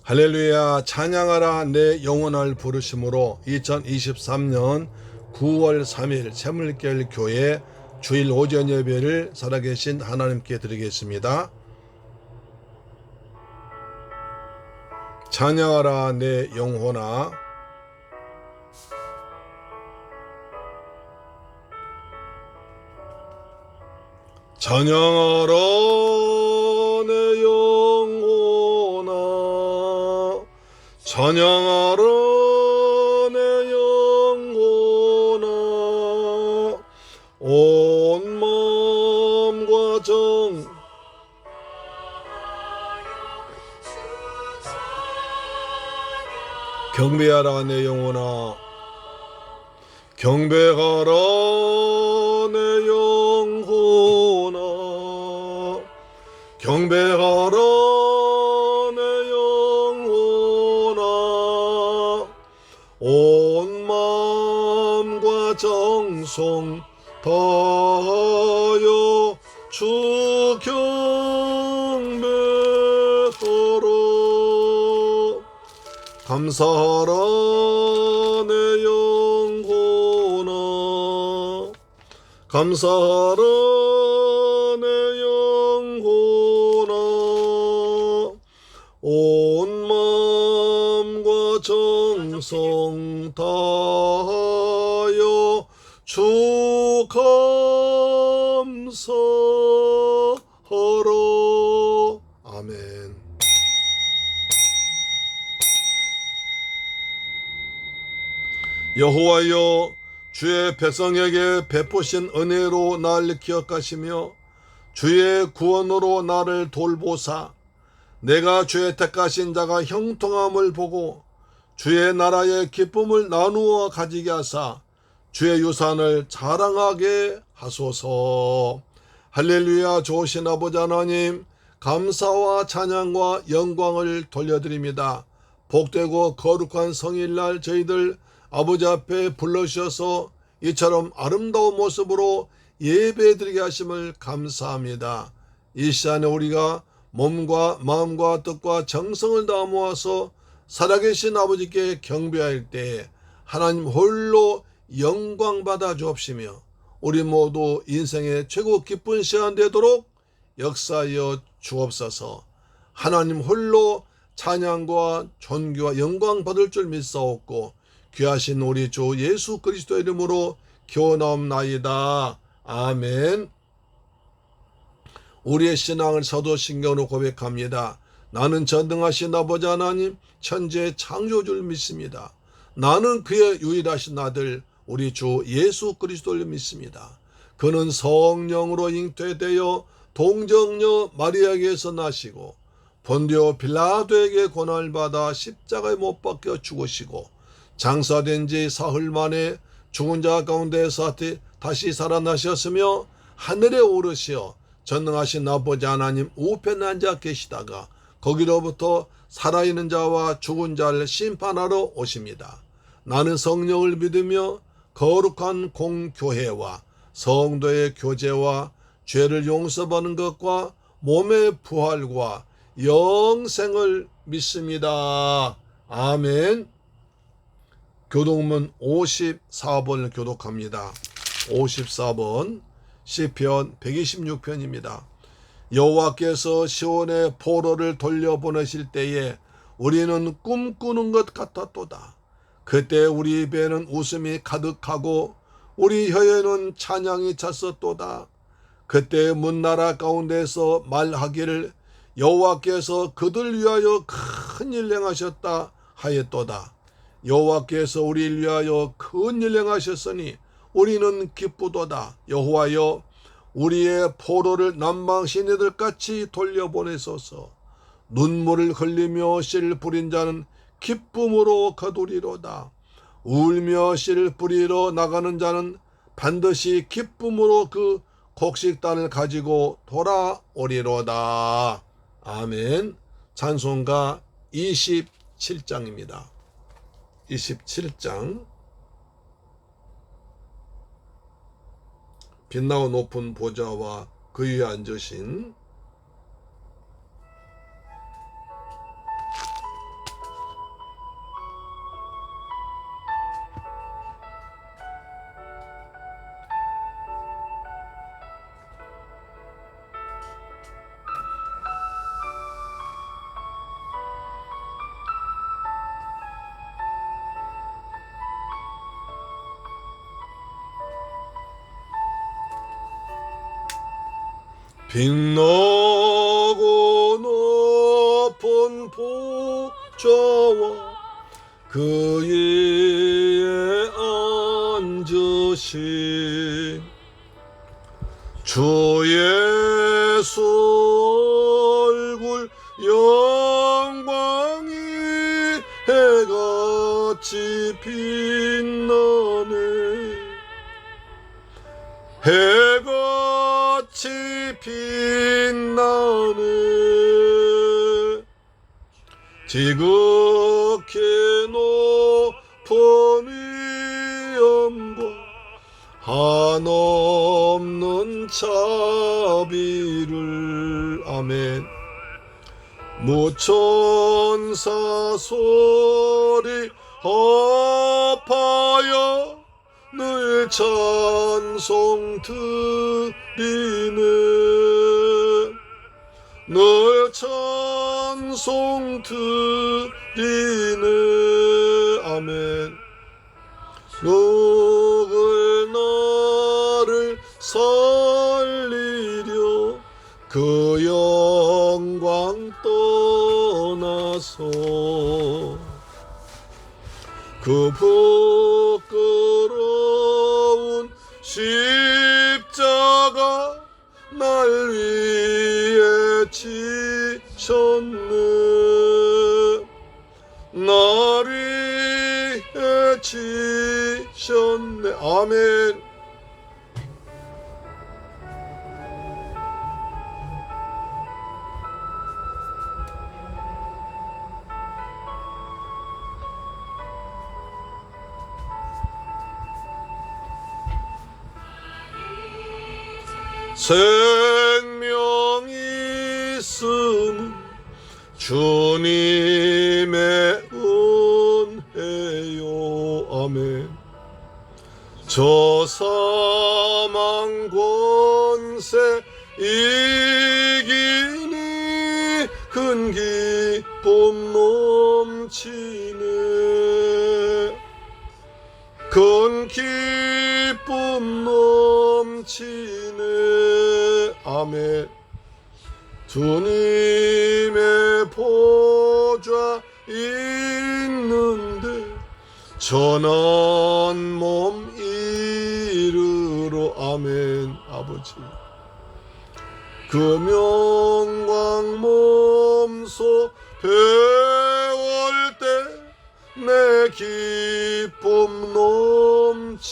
할렐루야. 찬양하라 내 영혼을 부르심으로 2023년 9월 3일 새물결 교회 주일 오전 예배를 살아계신 하나님께 드리겠습니다. 찬양하라 내 영혼아, 찬양하라 내 영혼아, 찬양하라 내 영혼아, 온 마음과 경배하라 내 영혼아, 경배하라 내 영혼아, 경배하라 내 영혼아, 온 마음과 정성 다하여 주 경배하라. 감사하라 내 영혼아, 감사하라 내 영혼아, 온 마음과 정성 다하여 주 감사하라. 아멘. 여호와여, 주의 백성에게 베푸신 은혜로 날 기억하시며 주의 구원으로 나를 돌보사 내가 주의 택하신 자가 형통함을 보고 주의 나라의 기쁨을 나누어 가지게 하사 주의 유산을 자랑하게 하소서. 할렐루야. 좋으신 아버지 하나님, 감사와 찬양과 영광을 돌려드립니다. 복되고 거룩한 성일날 저희들 아버지 앞에 불러주셔서 이처럼 아름다운 모습으로 예배드리게 하심을 감사합니다. 이 시간에 우리가 몸과 마음과 뜻과 정성을 다 모아서 살아계신 아버지께 경배할 때에 하나님 홀로 영광 받아 주옵시며 우리 모두 인생의 최고 기쁜 시간 되도록 역사하여 주옵소서. 하나님 홀로 찬양과 존귀와 영광 받을 줄 믿사옵고 귀하신 우리 주 예수 그리스도 이름으로 기원하옵나이다. 아멘. 우리의 신앙을 사도신경으로 고백합니다. 나는 전능하신 아버지 하나님 천지의 창조주를 믿습니다. 나는 그의 유일하신 아들 우리 주 예수 그리스도를 믿습니다. 그는 성령으로 잉태되어 동정녀 마리아에게서 나시고 본디오 빌라도에게 고난을 받아 십자가에 못 박혀 죽으시고 장사된 지 사흘 만에 죽은 자 가운데서 다시 살아나셨으며 하늘에 오르시어 전능하신 아버지 하나님 우편에 앉아 계시다가 거기로부터 살아있는 자와 죽은 자를 심판하러 오십니다. 나는 성령을 믿으며 거룩한 공교회와 성도의 교제와 죄를 용서받는 것과 몸의 부활과 영생을 믿습니다. 아멘. 교독문 54번을 교독합니다. 54번 시편 126편입니다. 여호와께서 시온의 포로를 돌려보내실 때에 우리는 꿈꾸는 것 같았도다. 그때 우리 입에는 웃음이 가득하고 우리 혀에는 찬양이 찼었도다. 그때 문나라 가운데서 말하기를 여호와께서 그들 위하여 큰 일 행하셨다 하였도다. 여호와께서 우리를 위하여 큰 일 행하셨으니 우리는 기쁘도다. 여호와여, 우리의 포로를 남방신 이들같이 돌려보내소서. 눈물을 흘리며 씨를 뿌린 자는 기쁨으로 거두리로다. 울며 씨를 뿌리러 나가는 자는 반드시 기쁨으로 그 곡식단을 가지고 돌아오리로다. 아멘. 찬송가 27장입니다. 27장. 빛나고 높은 보좌와 그 위에 앉으신 빛나고 높은 보좌와 그 위에 앉으신 주 예수 얼굴 영광이 해같이 빛나네. 해같이 빛나네. 지극히 높은 위엄과 한없는 자비를 아멘. 무천사 소리 합하여 늘 찬송 드리네. 늘 찬송 드리네. 아멘. 누굴 나를 살리려 그 영광 떠나서 그 부끄러운 십자가 날 위해 지셨네. 날 위해 지셨네. 아멘. 생명이 있음 주님의 은혜요. 아멘. 저 사망 권세 이기니 큰 기쁨 넘치네. 큰 기쁨 넘치네. 아멘. 주님의 보좌 있는데 전한 몸 이르러. 아멘. 아버지 그 명광 몸소 배울 때 내 기쁨 넘치리.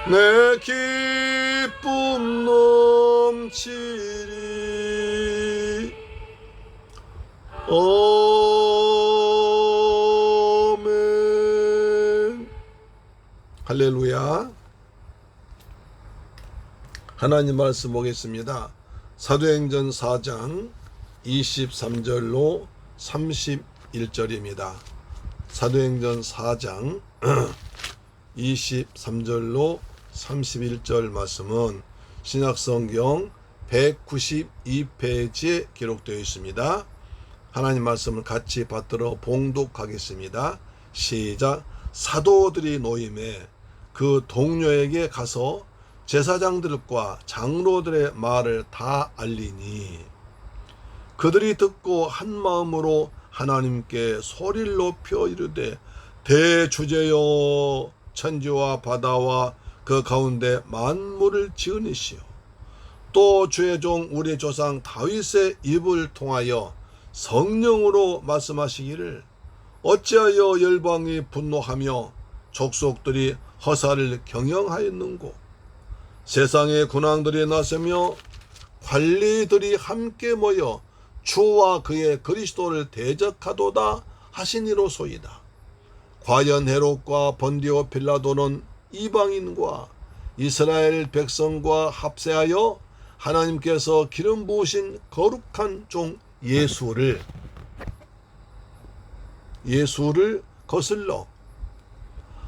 내 기쁨 넘치리. 아멘. 할렐루야. 하나님 말씀 보겠습니다. 사도행전 4장 23절로 31절입니다. 사도행전 4장 23절로 31절 말씀은 신약성경 192페이지에 기록되어 있습니다. 하나님 말씀을 같이 받들어 봉독하겠습니다. 시작. 사도들이 노임에 그 동료에게 가서 제사장들과 장로들의 말을 다 알리니 그들이 듣고 한 마음으로 하나님께 소리를 높여 이르되 대주제여 천지와 바다와 그 가운데 만물을 지으니시오. 또 주의 종 우리 조상 다윗의 입을 통하여 성령으로 말씀하시기를 어찌하여 열방이 분노하며 족속들이 허사를 경영하였는고. 세상의 군왕들이 나서며 관리들이 함께 모여 주와 그의 그리스도를 대적하도다 하시니로소이다. 과연 헤롯과 번디오 빌라도는 이방인과 이스라엘 백성과 합세하여 하나님께서 기름 부으신 거룩한 종 예수를 거슬러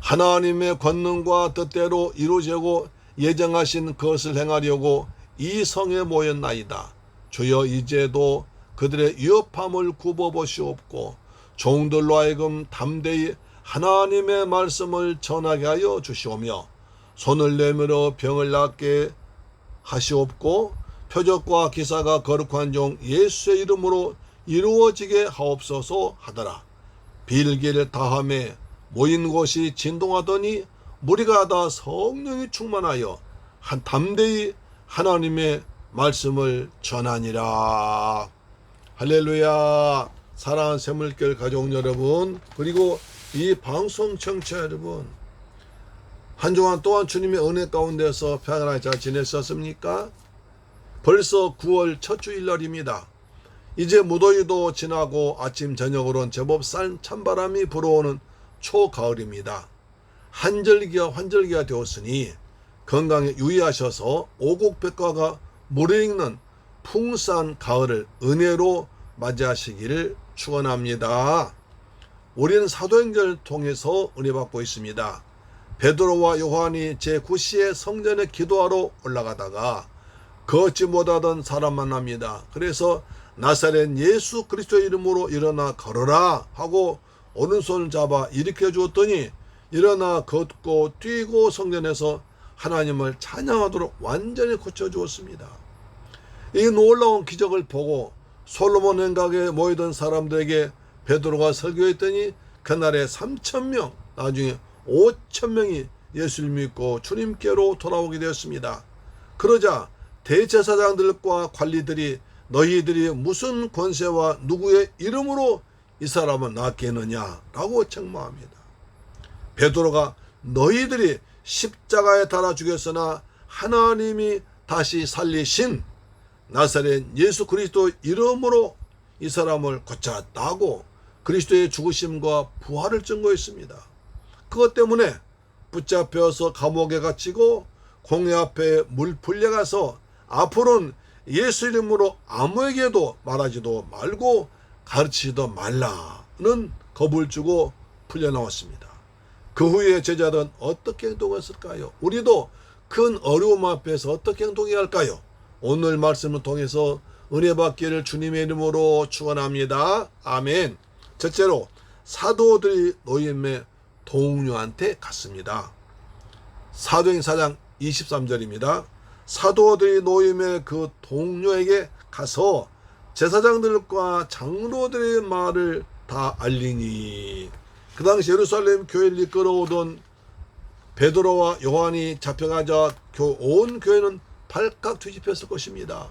하나님의 권능과 뜻대로 이루자고 예정하신 것을 행하려고 이 성에 모였나이다. 주여 이제도 그들의 위협함을 굽어보시옵고 종들로 하여금 담대히 하나님의 말씀을 전하게 하여 주시오며 손을 내밀어 병을 낫게 하시옵고 표적과 기사가 거룩한 종 예수의 이름으로 이루어지게 하옵소서 하더라. 빌기를 다함에 모인 곳이 진동하더니 무리가 다 성령이 충만하여 한 담대히 하나님의 말씀을 전하니라. 할렐루야. 사랑하는 샘물교회 가족 여러분, 그리고 이 방송 청취자 여러분, 한 주간 또한 주님의 은혜 가운데서 평안하게 잘 지내셨습니까? 벌써 9월 첫 주일날입니다. 이제 무더위도 지나고 아침 저녁으로는 제법 쌀 찬바람이 불어오는 초가을입니다. 한절기가 환절기가 되었으니 건강에 유의하셔서 오곡백과가 무르익는 풍성한 가을을 은혜로 맞이하시기를 축원합니다. 우리는 사도행전을 통해서 은혜 받고 있습니다. 베드로와 요한이 제9시에 성전에 기도하러 올라가다가 걷지 못하던 사람 만납니다. 그래서 나사렛 예수 그리스도의 이름으로 일어나 걸어라 하고 오른손을 잡아 일으켜 주었더니 일어나 걷고 뛰고 성전에서 하나님을 찬양하도록 완전히 고쳐주었습니다. 이 놀라운 기적을 보고 솔로몬 행각에 모이던 사람들에게 베드로가 설교했더니 그날에 3,000명, 나중에 5,000명이 예수를 믿고 주님께로 돌아오게 되었습니다. 그러자 대제사장들과 관리들이 너희들이 무슨 권세와 누구의 이름으로 이 사람을 낫게 했느냐라고 책망합니다. 베드로가 너희들이 십자가에 달아 죽였으나 하나님이 다시 살리신 나사렛 예수 그리스도 이름으로 이 사람을 고쳤다고 그리스도의 죽으심과 부활을 증거했습니다. 그것 때문에 붙잡혀서 감옥에 갇히고 공회 앞에 물 불려가서 앞으로는 예수 이름으로 아무에게도 말하지도 말고 가르치지도 말라는 겁을 주고 풀려나왔습니다. 그 후에 제자들은 어떻게 행동했을까요? 우리도 큰 어려움 앞에서 어떻게 행동해야 할까요? 오늘 말씀을 통해서 은혜 받기를 주님의 이름으로 축원합니다. 아멘. 첫째로 사도들이 노임의 동료한테 갔습니다. 사도행 4장 23절입니다. 사도들이 노임의 그 동료에게 가서 제사장들과 장로들의 말을 다 알리니, 그 당시 예루살렘 교회를 이끌어오던 베드로와 요한이 잡혀가자 온 교회는 발칵 뒤집혔을 것입니다.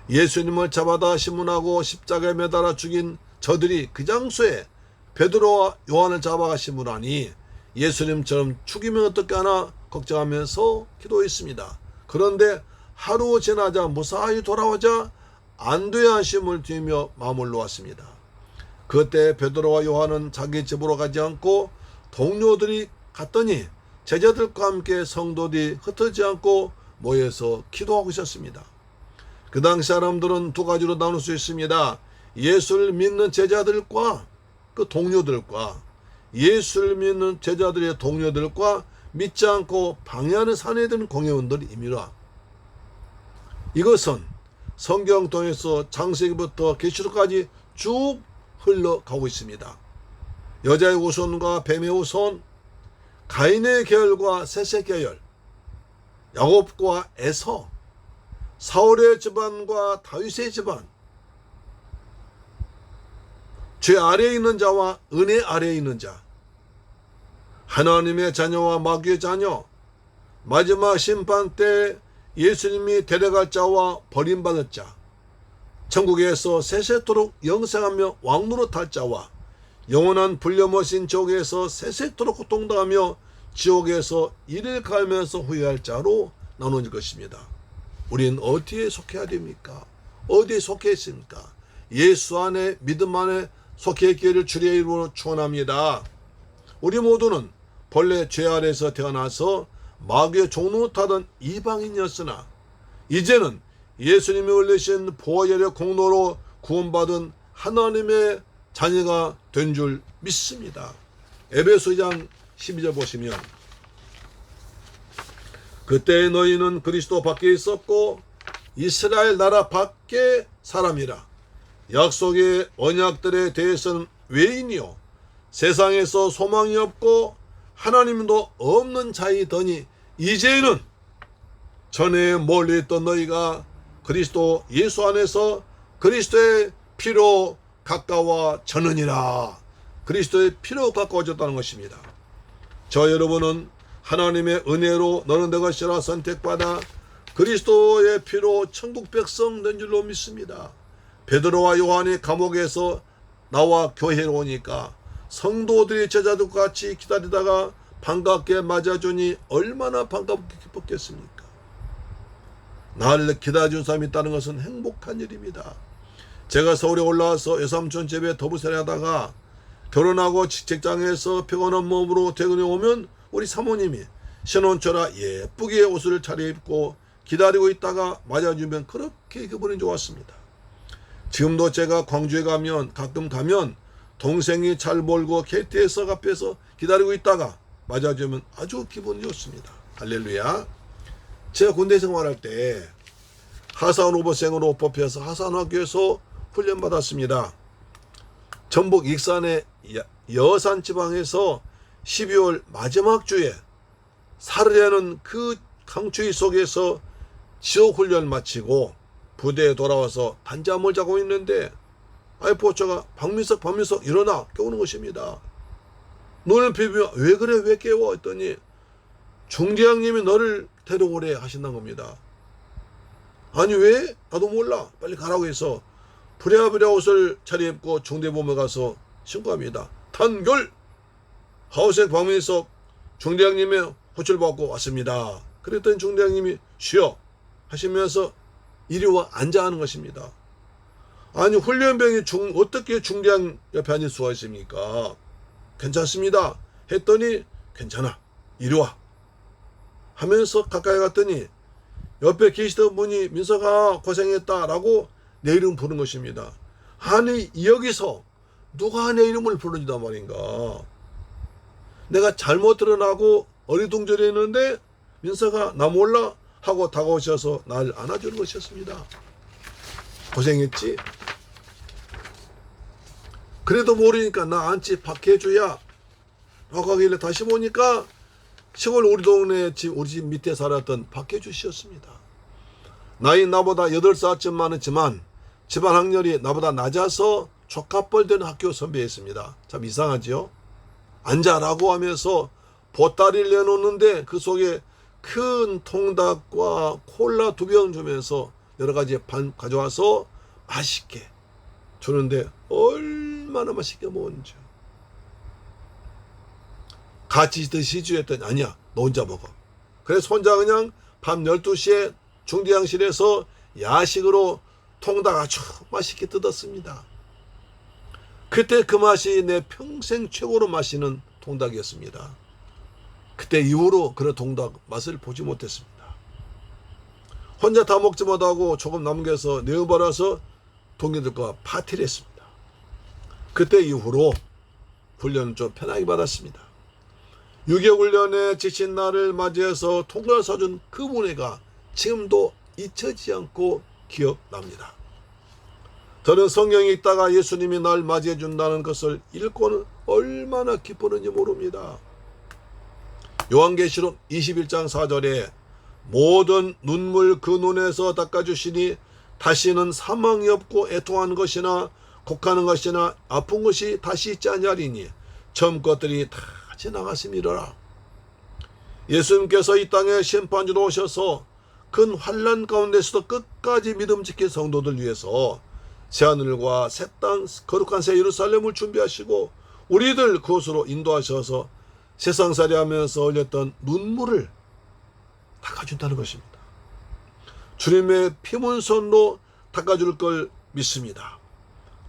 예수님을 잡아다 신문하고 십자가에 매달아 죽인 저들이 그 장소에 베드로와 요한을 잡아가 신문하니 예수님처럼 죽이면 어떡하나 걱정하면서 기도했습니다. 그런데 하루 지나자 무사히 돌아오자 안도의 한심을 뒤며 마음을 놓았습니다. 그때 베드로와 요한은 자기 집으로 가지 않고 동료들이 갔더니 제자들과 함께 성도들이 흩어지지 않고 모여서 기도하고 있었습니다. 그 당시 사람들은 두 가지로 나눌 수 있습니다. 예수를 믿는 제자들과 그 동료들과, 예수를 믿는 제자들의 동료들과 믿지 않고 방해하는 산에 드는 공회원들입니다. 이것은 성경 통해서 창세기부터 계시록까지 쭉 흘러가고 있습니다. 여자의 후손과 뱀의 후손, 가인의 계열과 셋의 계열, 야곱과 에서, 사울의 집안과 다윗의 집안, 죄 아래에 있는 자와 은혜 아래에 있는 자, 하나님의 자녀와 마귀의 자녀, 마지막 심판 때 예수님이 데려갈 자와 버림받을 자, 천국에서 세세토록 영생하며 왕노릇할 자와 영원한 불려머신 지옥에서 세세토록 고통당하며 지옥에서 이를 갈면서 후회할 자로 나눠질 것입니다. 우리는 어디에 속해야 됩니까? 어디에 속해 있습니까? 예수 안에, 믿음 안에 속해 있기를 주의 이름으로 축원합니다. 우리 모두는 본래 죄 아래에서 태어나서 마귀의 종노릇하던 이방인이었으나 이제는 예수님이 올리신 보혈의 공로로 구원받은 하나님의 자녀가 된 줄 믿습니다. 에베소 2장 12절 보시면, 그때 너희는 그리스도 밖에 있었고 이스라엘 나라 밖의 사람이라. 약속의 언약들에 대해서는 외인이요 세상에서 소망이 없고 하나님도 없는 자이더니 이제는 전에 멀리 있던 너희가 그리스도 예수 안에서 그리스도의 피로 가까워졌느니라. 그리스도의 피로 가까워졌다는 것입니다. 저 여러분은 하나님의 은혜로 너는 내 것이라 선택받아 그리스도의 피로 천국 백성 된 줄로 믿습니다. 베드로와 요한이 감옥에서 나와 교회로 오니까 성도들이 제자들과 같이 기다리다가 반갑게 맞아주니 얼마나 반갑게 기뻤겠습니까? 나를 기다려준 사람이 있다는 것은 행복한 일입니다. 제가 서울에 올라와서 외삼촌 집에 더부살이 하다가 결혼하고 직장에서 피곤한 몸으로 퇴근해 오면 우리 사모님이 신혼초라 예쁘게 옷을 차려입고 기다리고 있다가 맞아주면 그렇게 기분이 좋았습니다. 지금도 제가 광주에 가끔 가면 동생이 잘 몰고 KTX 앞에서 기다리고 있다가 맞아주면 아주 기분이 좋습니다. 할렐루야. 제가 군대 생활할 때 하사원 후보생으로 뽑혀서 하사원학교에서 훈련받았습니다. 전북 익산의 여산지방에서 12월 마지막 주에 사르려는 그 강추위 속에서 지옥훈련 마치고 부대에 돌아와서 단잠을 자고 있는데 아이포처가 박민석 일어나 깨우는 것입니다. 눈을 비비며 왜 그래 왜 깨워 했더니 중대장님이 너를 데려오래 하신다는 겁니다. 아니 왜? 나도 몰라. 빨리 가라고 해서 부랴부랴 옷을 차려입고 중대본부에 가서 신고합니다. 단결! 하우생 박민석 중대장님의 호출 받고 왔습니다. 그랬더니 중대장님이 쉬어 하시면서 이리 와 앉아 하는 것입니다. 아니 훈련병이 어떻게 중대장 옆에 앉을 수가 있습니까? 괜찮습니다 했더니 괜찮아 이리 와 하면서 가까이 갔더니 옆에 계시던 분이 민석아 고생했다 라고 내 이름 부른 것입니다. 아니 여기서 누가 내 이름을 부르지단 말인가. 내가 잘못 드러나고 어리둥절했는데 민석아 나 몰라 하고 다가오셔서 날 안아주는 것이었습니다. 고생했지? 그래도 모르니까 나 안지 박해주야 라고 하길래 다시 보니까 시골 우리 동네 우리 집 밑에 살았던 박해주 씨였습니다. 나이 나보다 8살쯤 많았지만 집안 학렬이 나보다 낮아서 조카뻘 되는 학교 선배였습니다. 참 이상하죠? 앉아라고 하면서 보따리를 내놓는데 그 속에 큰 통닭과 콜라 2병 주면서 여러 가지 반 가져와서 맛있게 주는데 얼마나 맛있게 먹었는지. 같이 드시죠 했더니 아니야 너 혼자 먹어. 그래서 혼자 그냥 밤 12시에 중대장실에서 야식으로 통닭 아주 맛있게 뜯었습니다. 그때 그 맛이 내 평생 최고로 마시는 통닭이었습니다. 그때 이후로 그런 통닭 맛을 보지 못했습니다. 혼자 다 먹지 못하고 조금 남겨서 내어버려서 동료들과 파티를 했습니다. 그때 이후로 훈련을 좀 편하게 받았습니다. 6.25 훈련에 지친 날을 맞이해서 통닭을 사준 그 은혜가 지금도 잊혀지지 않고 기억납니다. 저는 성경에 있다가 예수님이 날 맞이해 준다는 것을 읽고는 얼마나 기쁘는지 모릅니다. 요한계시록 21장 4절에 모든 눈물 그 눈에서 닦아주시니 다시는 사망이 없고 애통하는 것이나 곡하는 것이나 아픈 것이 다시 있지 아니하리니 처음 것들이 다 지나갔음이로라. 예수님께서 이 땅에 심판주로 오셔서 큰 환난 가운데서도 끝까지 믿음 지킨 성도들 위해서 새하늘과 새 땅 거룩한 새 예루살렘을 준비하시고 우리들 그곳으로 인도하셔서 세상살이 하면서 흘렸던 눈물을 닦아준다는 것입니다. 주님의 피문선로 닦아줄 걸 믿습니다.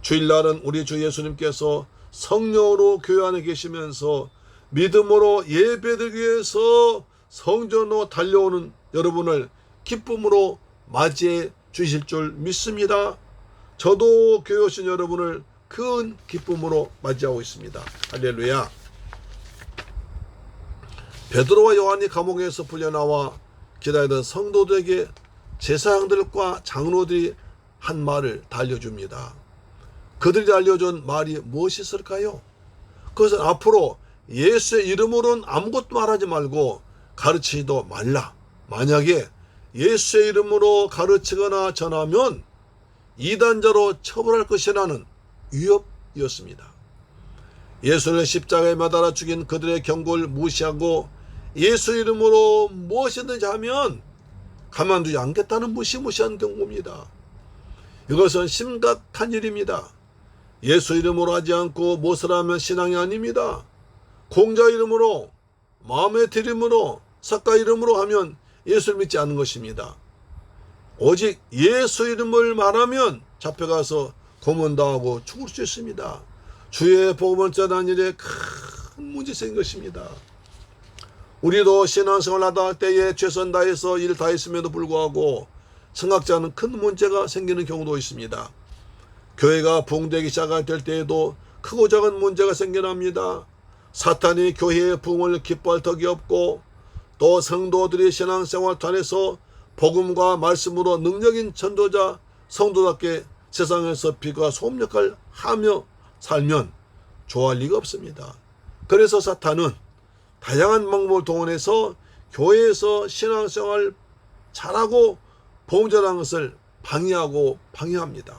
주일날은 우리 주 예수님께서 성령으로 교회 안에 계시면서 믿음으로 예배드리기 위해서 성전으로 달려오는 여러분을 기쁨으로 맞이해 주실 줄 믿습니다. 저도 교회 오신 여러분을 큰 기쁨으로 맞이하고 있습니다. 할렐루야. 베드로와 요한이 감옥에서 풀려나와 기다리던 성도들에게 제사장들과 장로들이 한 말을 알려줍니다. 그들이 알려준 말이 무엇이 있을까요? 그것은 앞으로 예수의 이름으로는 아무것도 말하지 말고 가르치지도 말라. 만약에 예수의 이름으로 가르치거나 전하면 이단자로 처벌할 것이라는 위협이었습니다. 예수를 십자가에 매달아 죽인 그들의 경고를 무시하고 예수 이름으로 무엇이든지 하면 가만두지 않겠다는 무시무시한 경고입니다. 이것은 심각한 일입니다. 예수 이름으로 하지 않고 무엇을 하면 신앙이 아닙니다. 공자 이름으로, 마음의 이름으로, 석가 이름으로 하면 예수를 믿지 않는 것입니다. 오직 예수 이름을 말하면 잡혀가서 고문당하고 죽을 수 있습니다. 주의 복음을 전하는 일에 큰 문제 생긴 것입니다. 우리도 신앙생활 하다 할 때에 최선 다해서 일 다 했음에도 불구하고 생각지 않은 큰 문제가 생기는 경우도 있습니다. 교회가 부흥되기 시작할 때에도 크고 작은 문제가 생겨납니다. 사탄이 교회의 부흥을 기뻐할 덕이 없고 또 성도들이 신앙생활 통해서 복음과 말씀으로 능력인 전도자 성도답게 세상에서 빛과 소금 역할을 하며 살면 좋아할 리가 없습니다. 그래서 사탄은 다양한 방법을 동원해서 교회에서 신앙생활 잘하고 복음 전하는 것을 방해하고 방해합니다.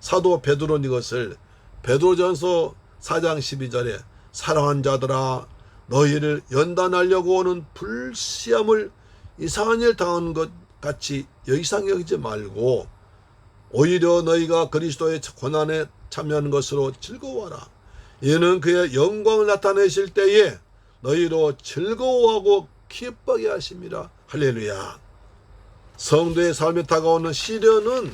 사도 베드로는 이것을 베드로전서 4장 12절에 사랑하는 자들아 너희를 연단하려고 오는 불시험을 이상한 일 당하는 것 같이 이상 여기지 말고 오히려 너희가 그리스도의 고난에 참여하는 것으로 즐거워하라. 이는 그의 영광을 나타내실 때에 너희로 즐거워하고 기뻐하게 하심이라. 할렐루야. 성도의 삶에 다가오는 시련은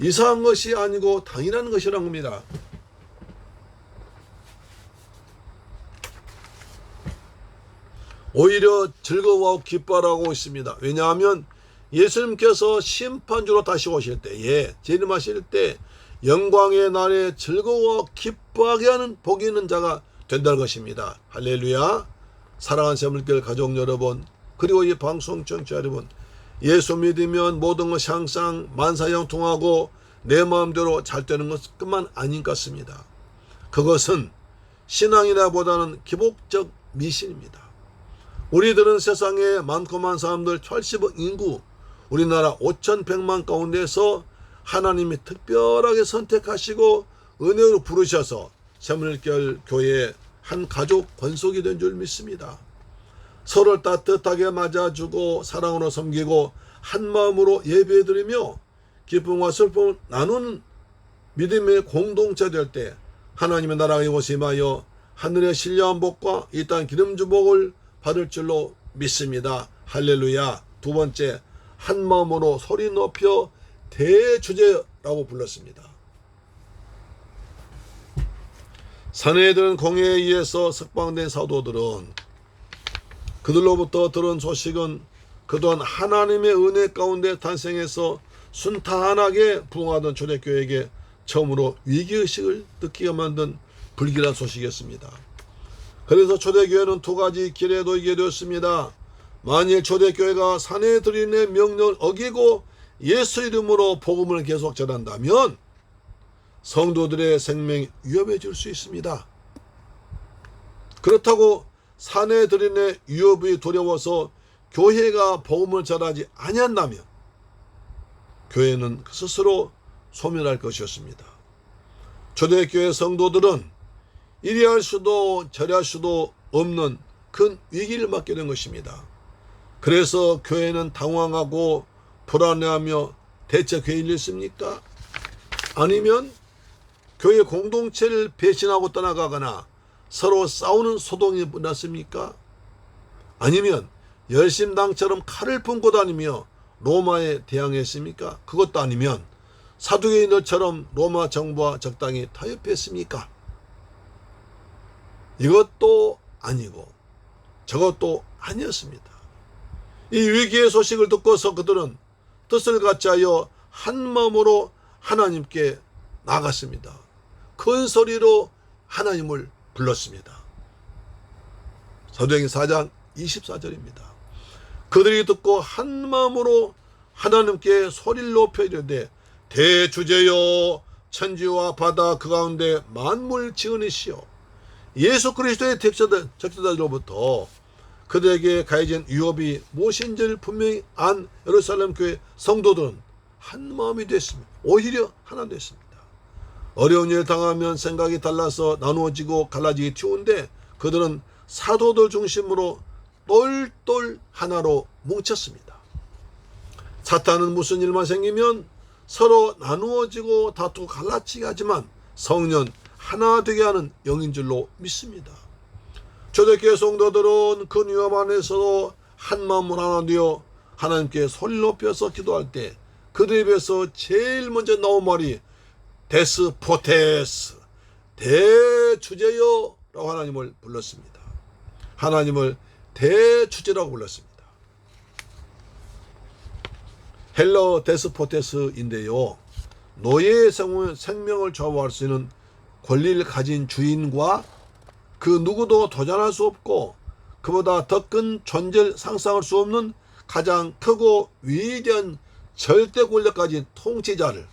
이상한 것이 아니고 당연한 것이라는 겁니다. 오히려 즐거워하고 기뻐하라고 있습니다. 왜냐하면 예수님께서 심판주로 다시 오실 때에 재림하실 때 영광의 날에 즐거워 기뻐하게 하는 복이 있는 자가 된다는 것입니다. 할렐루야. 사랑하는 새물길 가족 여러분, 그리고 이 방송 청취자 여러분, 예수 믿으면 모든 것이 항상 만사형통하고 내 마음대로 잘 되는 것뿐만 아닌 것 같습니다. 그것은 신앙이라보다는 기복적 미신입니다. 우리들은 세상에 많고 많은 사람들 80억 인구, 우리나라 5,100만 가운데서 하나님이 특별하게 선택하시고 은혜로 부르셔서 새물길 교회의 한 가족 권속이 된 줄 믿습니다. 서로를 따뜻하게 맞아주고 사랑으로 섬기고 한 마음으로 예배드리며 기쁨과 슬픔을 나누는 믿음의 공동체 될 때 하나님의 나라가 이곳에 임하여 하늘의 신령한 복과 이 땅 기름진 복을 받을 줄로 믿습니다. 할렐루야. 두 번째, 한 마음으로 소리 높여 대주제라고 불렀습니다. 사내들은 공회에 의해서 석방된 사도들은 그들로부터 들은 소식은 그동안 하나님의 은혜 가운데 탄생해서 순탄하게 부흥하던 초대교회에게 처음으로 위기의식을 느끼게 만든 불길한 소식이었습니다. 그래서 초대교회는 두 가지 길에 놓이게 되었습니다. 만일 초대교회가 사내들인의 명령을 어기고 예수 이름으로 복음을 계속 전한다면 성도들의 생명이 위험해질 수 있습니다. 그렇다고 사내들인의 위협이 두려워서 교회가 복음을 전하지 아니한다면 교회는 스스로 소멸할 것이었습니다. 초대교회 성도들은 이리 할 수도 저리 할 수도 없는 큰 위기를 맞게 된 것입니다. 그래서 교회는 당황하고 불안해하며 대체 교회 일했습니까? 아니면 교회 공동체를 배신하고 떠나가거나 서로 싸우는 소동이 났습니까? 아니면 열심당처럼 칼을 품고 다니며 로마에 대항했습니까? 그것도 아니면 사두개인들처럼 로마 정부와 적당히 타협했습니까? 이것도 아니고 저것도 아니었습니다. 이 위기의 소식을 듣고서 그들은 뜻을 같이하여 한 마음으로 하나님께 나갔습니다. 큰 소리로 하나님을 불렀습니다. 사도행전 4장 24절입니다. 그들이 듣고 한 마음으로 하나님께 소리를 높여 이르되 대주제여 천지와 바다 그 가운데 만물 지으시오 예수 그리스도의 적자들로부터 그들에게 가해진 위협이 무엇인지를 분명히 안 예루살렘 교회 성도들은 한 마음이 됐습니다. 오히려 하나 됐습니다. 어려운 일을 당하면 생각이 달라서 나누어지고 갈라지기 쉬운데 그들은 사도들 중심으로 똘똘 하나로 뭉쳤습니다. 사탄은 무슨 일만 생기면 서로 나누어지고 다투고 갈라치게 하지만 성령 하나 되게 하는 영인 줄로 믿습니다. 초대교회 성도들은 그 위험 안에서도 한 마음으로 하나 되어 하나님께 소리 높여서 기도할 때 그들 입에서 제일 먼저 나온 말이 데스포테스, 대주제여 라고 하나님을 불렀습니다. 하나님을 대주제라고 불렀습니다. 헬러 데스포테스인데요, 노예의 생명을 좌우할 수 있는 권리를 가진 주인과 그 누구도 도전할 수 없고 그보다 더 큰 존재를 상상할 수 없는 가장 크고 위대한 절대 권력 가진 통치자를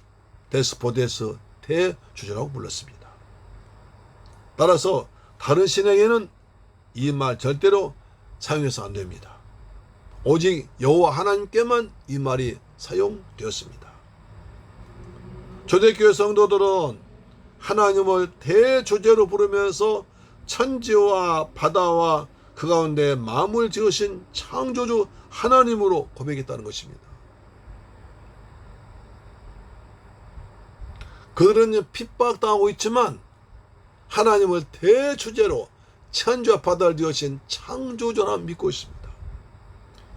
데스포테스, 대주제라고 불렀습니다. 따라서 다른 신에게는 이 말 절대로 사용해서 안 됩니다. 오직 여호와 하나님께만 이 말이 사용되었습니다. 초대교회 성도들은 하나님을 대주제로 부르면서 천지와 바다와 그 가운데 만물 지으신 창조주 하나님으로 고백했다는 것입니다. 그들은 핍박당하고 있지만 하나님을 대주제로 천지와 바다를 지으신 창조주라 믿고 있습니다.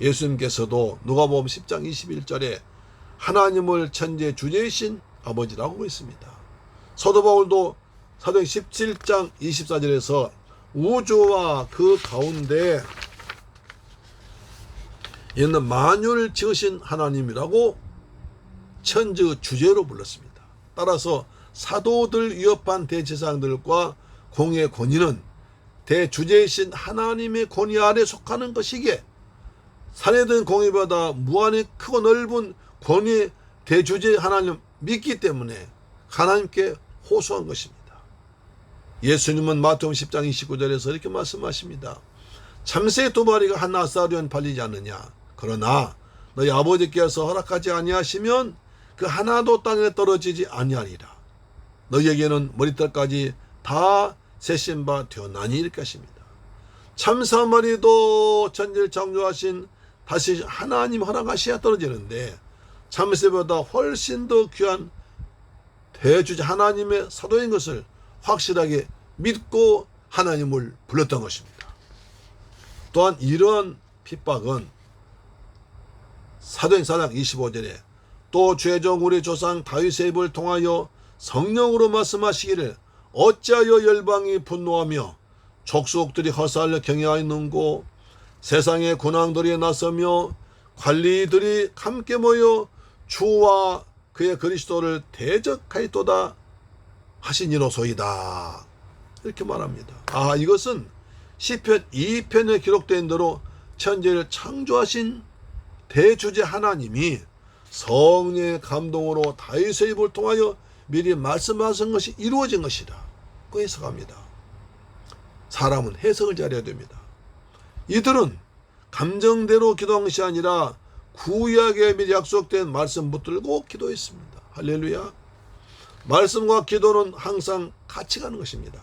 예수님께서도 누가복음 10장 21절에 하나님을 천지의 주제이신 아버지라고 했습니다. 사도 바울도 사도행 17장 24절에서 우주와 그 가운데 있는 만유를 지으신 하나님이라고 천지 주제로 불렀습니다. 따라서 사도들 위협한 대제사장들과 공의 권위는 대주제이신 하나님의 권위 아래 속하는 것이기에 사내든 공의보다 무한히 크고 넓은 권위의 대주제 하나님 믿기 때문에 하나님께 호소한 것입니다. 예수님은 마태복음 10장 29절에서 이렇게 말씀하십니다. 참새 두 마리가 한 아사리온 팔리지 않느냐. 그러나 너희 아버지께서 허락하지 아니하시면 그 하나도 땅에 떨어지지 아니하리라. 너희에게는 머리털까지 다 세신 바 되었나니 이렇게 하십니다. 참새 한 마리도 천지를 창조하신 다시 하나님 허락하셔야 떨어지는데 참새보다 훨씬 더 귀한 대주제 하나님의 사도인 것을 확실하게 믿고 하나님을 불렀던 것입니다. 또한 이러한 핍박은 사도행 4장 25절에 또 죄종 우리 조상 다윗의 입을 통하여 성령으로 말씀하시기를 어찌하여 열방이 분노하며 족속들이 허사하려 경외하였는고 세상의 군왕들이 나서며 관리들이 함께 모여 주와 그의 그리스도를 대적하였도다 하시니로소이다. 이렇게 말합니다. 이것은 시편 2편에 기록된 대로 천지를 창조하신 대주제 하나님이 성령의 감동으로 다윗의 입을 통하여 미리 말씀하신 것이 이루어진 것이다. 그 해석합니다. 사람은 해석을 잘해야 됩니다. 이들은 감정대로 기도한 것이 아니라 구약에 미리 약속된 말씀 붙들고 기도했습니다. 할렐루야. 말씀과 기도는 항상 같이 가는 것입니다.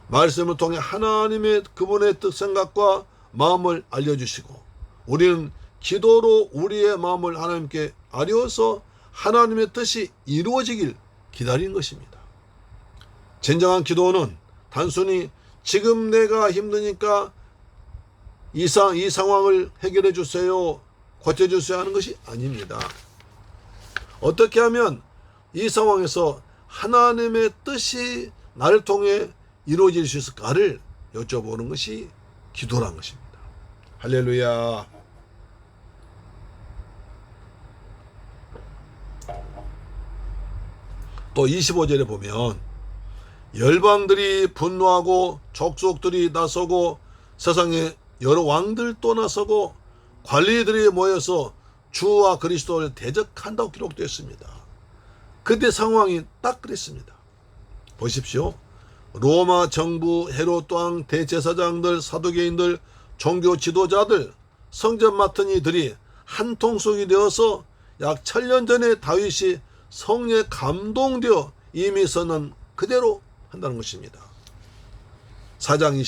말씀을 통해 하나님의 그분의 뜻 생각과 마음을 알려주시고 우리는 기도로 우리의 마음을 하나님께 아뢰어서 하나님의 뜻이 이루어지길 기다리는 것입니다. 진정한 기도는 단순히 지금 내가 힘드니까 이 상황을 해결해 주세요, 고쳐주세요 하는 것이 아닙니다. 어떻게 하면 이 상황에서 하나님의 뜻이 나를 통해 이루어질 수 있을까를 여쭤보는 것이 기도란 것입니다. 할렐루야. 또 25절에 보면 열방들이 분노하고 족속들이 나서고 세상에 여러 왕들도 나서고 관리들이 모여서 주와 그리스도를 대적한다고 기록되어 있습니다. 그때 상황이 딱 그랬습니다. 보십시오. 로마 정부, 헤롯 왕, 대제사장들, 사두개인들, 종교 지도자들, 성전 맡은 이들이 한 통속이 되어서 약 1000년 전에 다윗이 성령에 감동되어 이미 선언 그대로 한다는 것입니다. 4장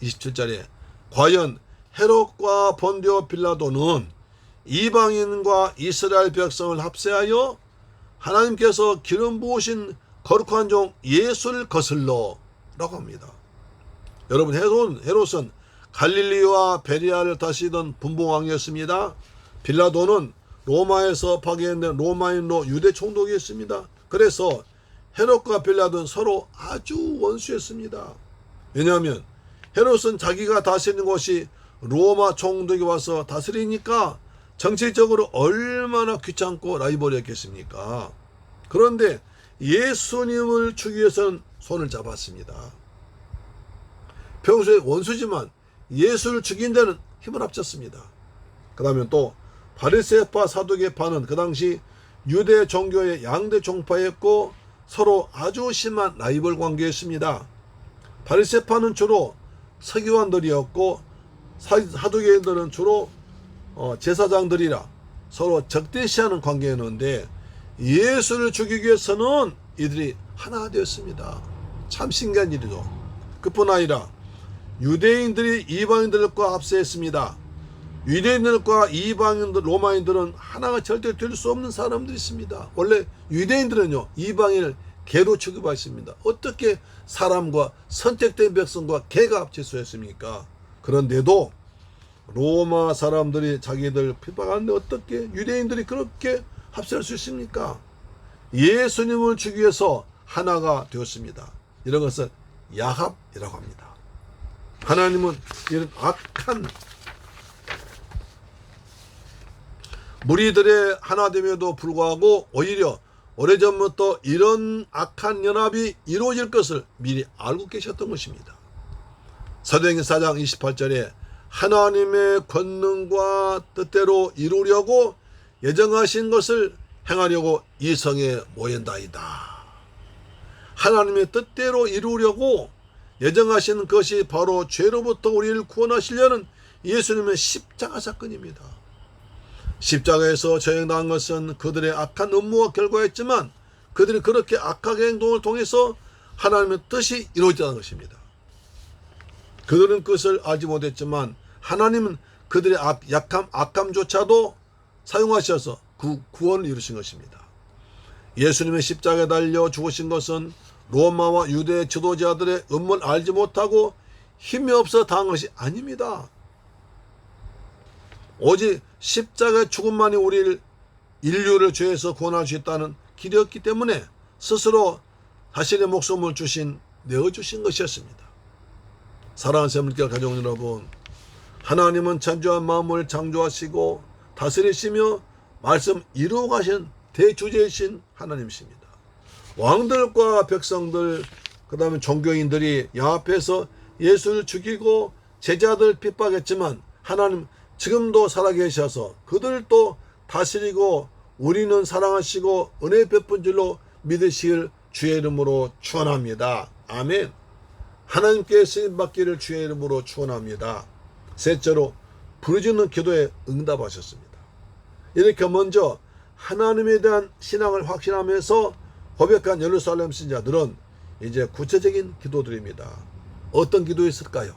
27절에 과연 헤롯과 본디오 빌라도는 이방인과 이스라엘 백성을 합세하여 하나님께서 기름 부으신 거룩한 종 예수를 거슬러 라고 합니다. 여러분, 헤롯은 갈릴리와 베리아를 다스리던 분봉왕이었습니다. 빌라도는 로마에서 파괴된 로마인로 유대 총독이었습니다. 그래서 헤롯과 빌라도는 서로 아주 원수였습니다. 왜냐하면 헤롯은 자기가 다스리는 곳이 로마 총독이 와서 다스리니까 정치적으로 얼마나 귀찮고 라이벌이었겠습니까? 그런데 예수님을 죽이기 위해서는 손을 잡았습니다. 평소에 원수지만 예수를 죽인 데는 힘을 합쳤습니다. 그 다음에 또 바리새파 사두개파는 그 당시 유대 종교의 양대 종파였고 서로 아주 심한 라이벌 관계였습니다. 바리새파는 주로 서기관들이었고 사두개인들은 주로 제사장들이라 서로 적대시하는 관계였는데 예수를 죽이기 위해서는 이들이 하나 되었습니다. 참 신기한 일이죠. 그뿐 아니라 유대인들이 이방인들과 합세했습니다. 유대인들과 이방인들, 로마인들은 하나가 절대 될 수 없는 사람들이 있습니다. 원래 유대인들은요, 이방인을 개로 취급했습니다. 어떻게 사람과 선택된 백성과 개가 합치수했습니까? 그런데도 로마 사람들이 자기들 핍박하는데 어떻게 유대인들이 그렇게 합세할 수 있습니까? 예수님을 주기 위해서 하나가 되었습니다. 이런 것을 야합이라고 합니다. 하나님은 이런 악한 무리들의 하나됨에도 불구하고 오히려 오래전부터 이런 악한 연합이 이루어질 것을 미리 알고 계셨던 것입니다. 사도행전 4장 28절에 하나님의 권능과 뜻대로 이루려고 예정하신 것을 행하려고 이 성에 모인다이다. 하나님의 뜻대로 이루려고 예정하신 것이 바로 죄로부터 우리를 구원하시려는 예수님의 십자가 사건입니다. 십자가에서 저행당한 것은 그들의 악한 음모와 결과였지만 그들이 그렇게 악하게 행동을 통해서 하나님의 뜻이 이루어졌다는 것입니다. 그들은 그것을 알지 못했지만 하나님은 그들의 악함조차도 사용하셔서 구원을 이루신 것입니다. 예수님의 십자가에 달려 죽으신 것은 로마와 유대 지도자들의 음모를 알지 못하고 힘이 없어 당한 것이 아닙니다. 오직 십자가의 죽음만이 우리를 인류를 죄에서 구원할 수 있다는 길이었기 때문에 스스로 자신의 목숨을 내어주신 것이었습니다. 사랑하는 샘물교회 가족 여러분, 하나님은 천지와 만물을 창조하시고 다스리시며 말씀 이루어 가신 대주제이신 하나님이십니다. 왕들과 백성들, 그 다음에 종교인들이 야합해서 예수를 죽이고 제자들 핍박했지만 하나님 지금도 살아계셔서 그들도 다스리고 우리는 사랑하시고 은혜 베푼 줄로 믿으실 주의 이름으로 축원합니다. 아멘. 하나님께 쓰임받기를 주의 이름으로 축원합니다. 셋째로 부르짖는 기도에 응답하셨습니다. 이렇게 먼저 하나님에 대한 신앙을 확신하면서 고백한 예루살렘 신자들은 이제 구체적인 기도드립니다. 어떤 기도였을까요?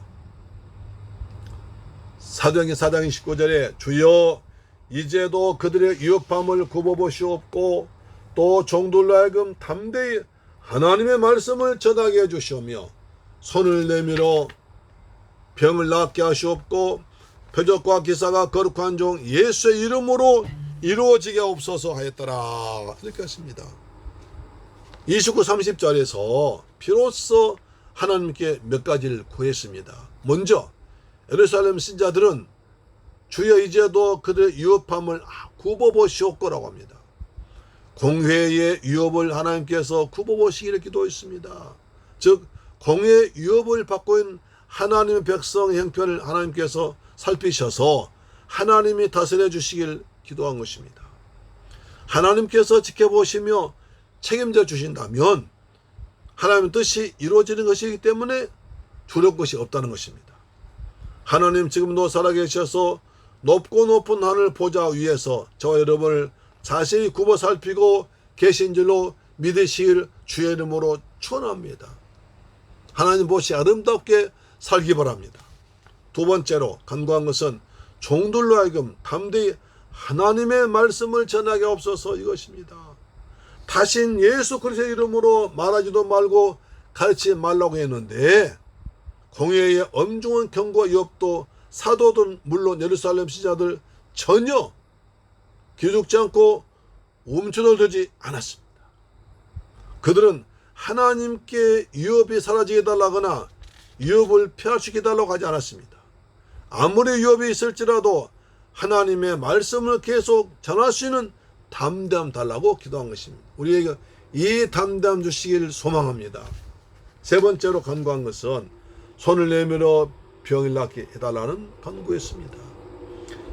사도행전 4장 19절에 주여 이제도 그들의 위협함을 굽어보시옵고 또 종들로 하여금 담대히 하나님의 말씀을 전하게 해주시오며 손을 내밀어 병을 낫게 하시옵고 표적과 기사가 거룩한 종 예수의 이름으로 이루어지게 없어서 하였더라. 이렇게 했습니다. 29, 30절에서 비로소 하나님께 몇 가지를 구했습니다. 먼저 예루살렘 신자들은 주여 이제도 그들의 위협함을 굽어보시옵고라고 합니다. 공회의 위협을 하나님께서 굽어보시기를 기도했습니다. 즉 공회의 위협을 받고 있는 하나님의 백성의 형편을 하나님께서 살피셔서 하나님이 다스려 주시길 기도한 것입니다. 하나님께서 지켜보시며 책임져 주신다면 하나님의 뜻이 이루어지는 것이기 때문에 두려울 것이 없다는 것입니다. 하나님 지금도 살아계셔서 높고 높은 하늘 보좌 위에서 저와 여러분을 자세히 굽어 살피고 계신 줄로 믿으실 주의 이름으로 축원합니다. 하나님 보시 아름답게 살기 바랍니다. 두 번째로 간구한 것은 종들로 하여금 담대히 하나님의 말씀을 전하게 없어서 이것입니다. 다신 예수 그리스도의 이름으로 말하지도 말고 가르치지 말라고 했는데 공회의 엄중한 경고와 위협도 사도들 물론 예루살렘 시자들 전혀 기죽지 않고 움츠러 들지 않았습니다. 그들은 하나님께 위협이 사라지게 해달라거나 위협을 피하시게 해달라고 하지 않았습니다. 아무리 위협이 있을지라도 하나님의 말씀을 계속 전할 수 있는 담대함 달라고 기도한 것입니다. 우리에게 이 담대함 주시기를 소망합니다. 세 번째로 간구한 것은 손을 내밀어 병을 낫게 해달라는 간구였습니다.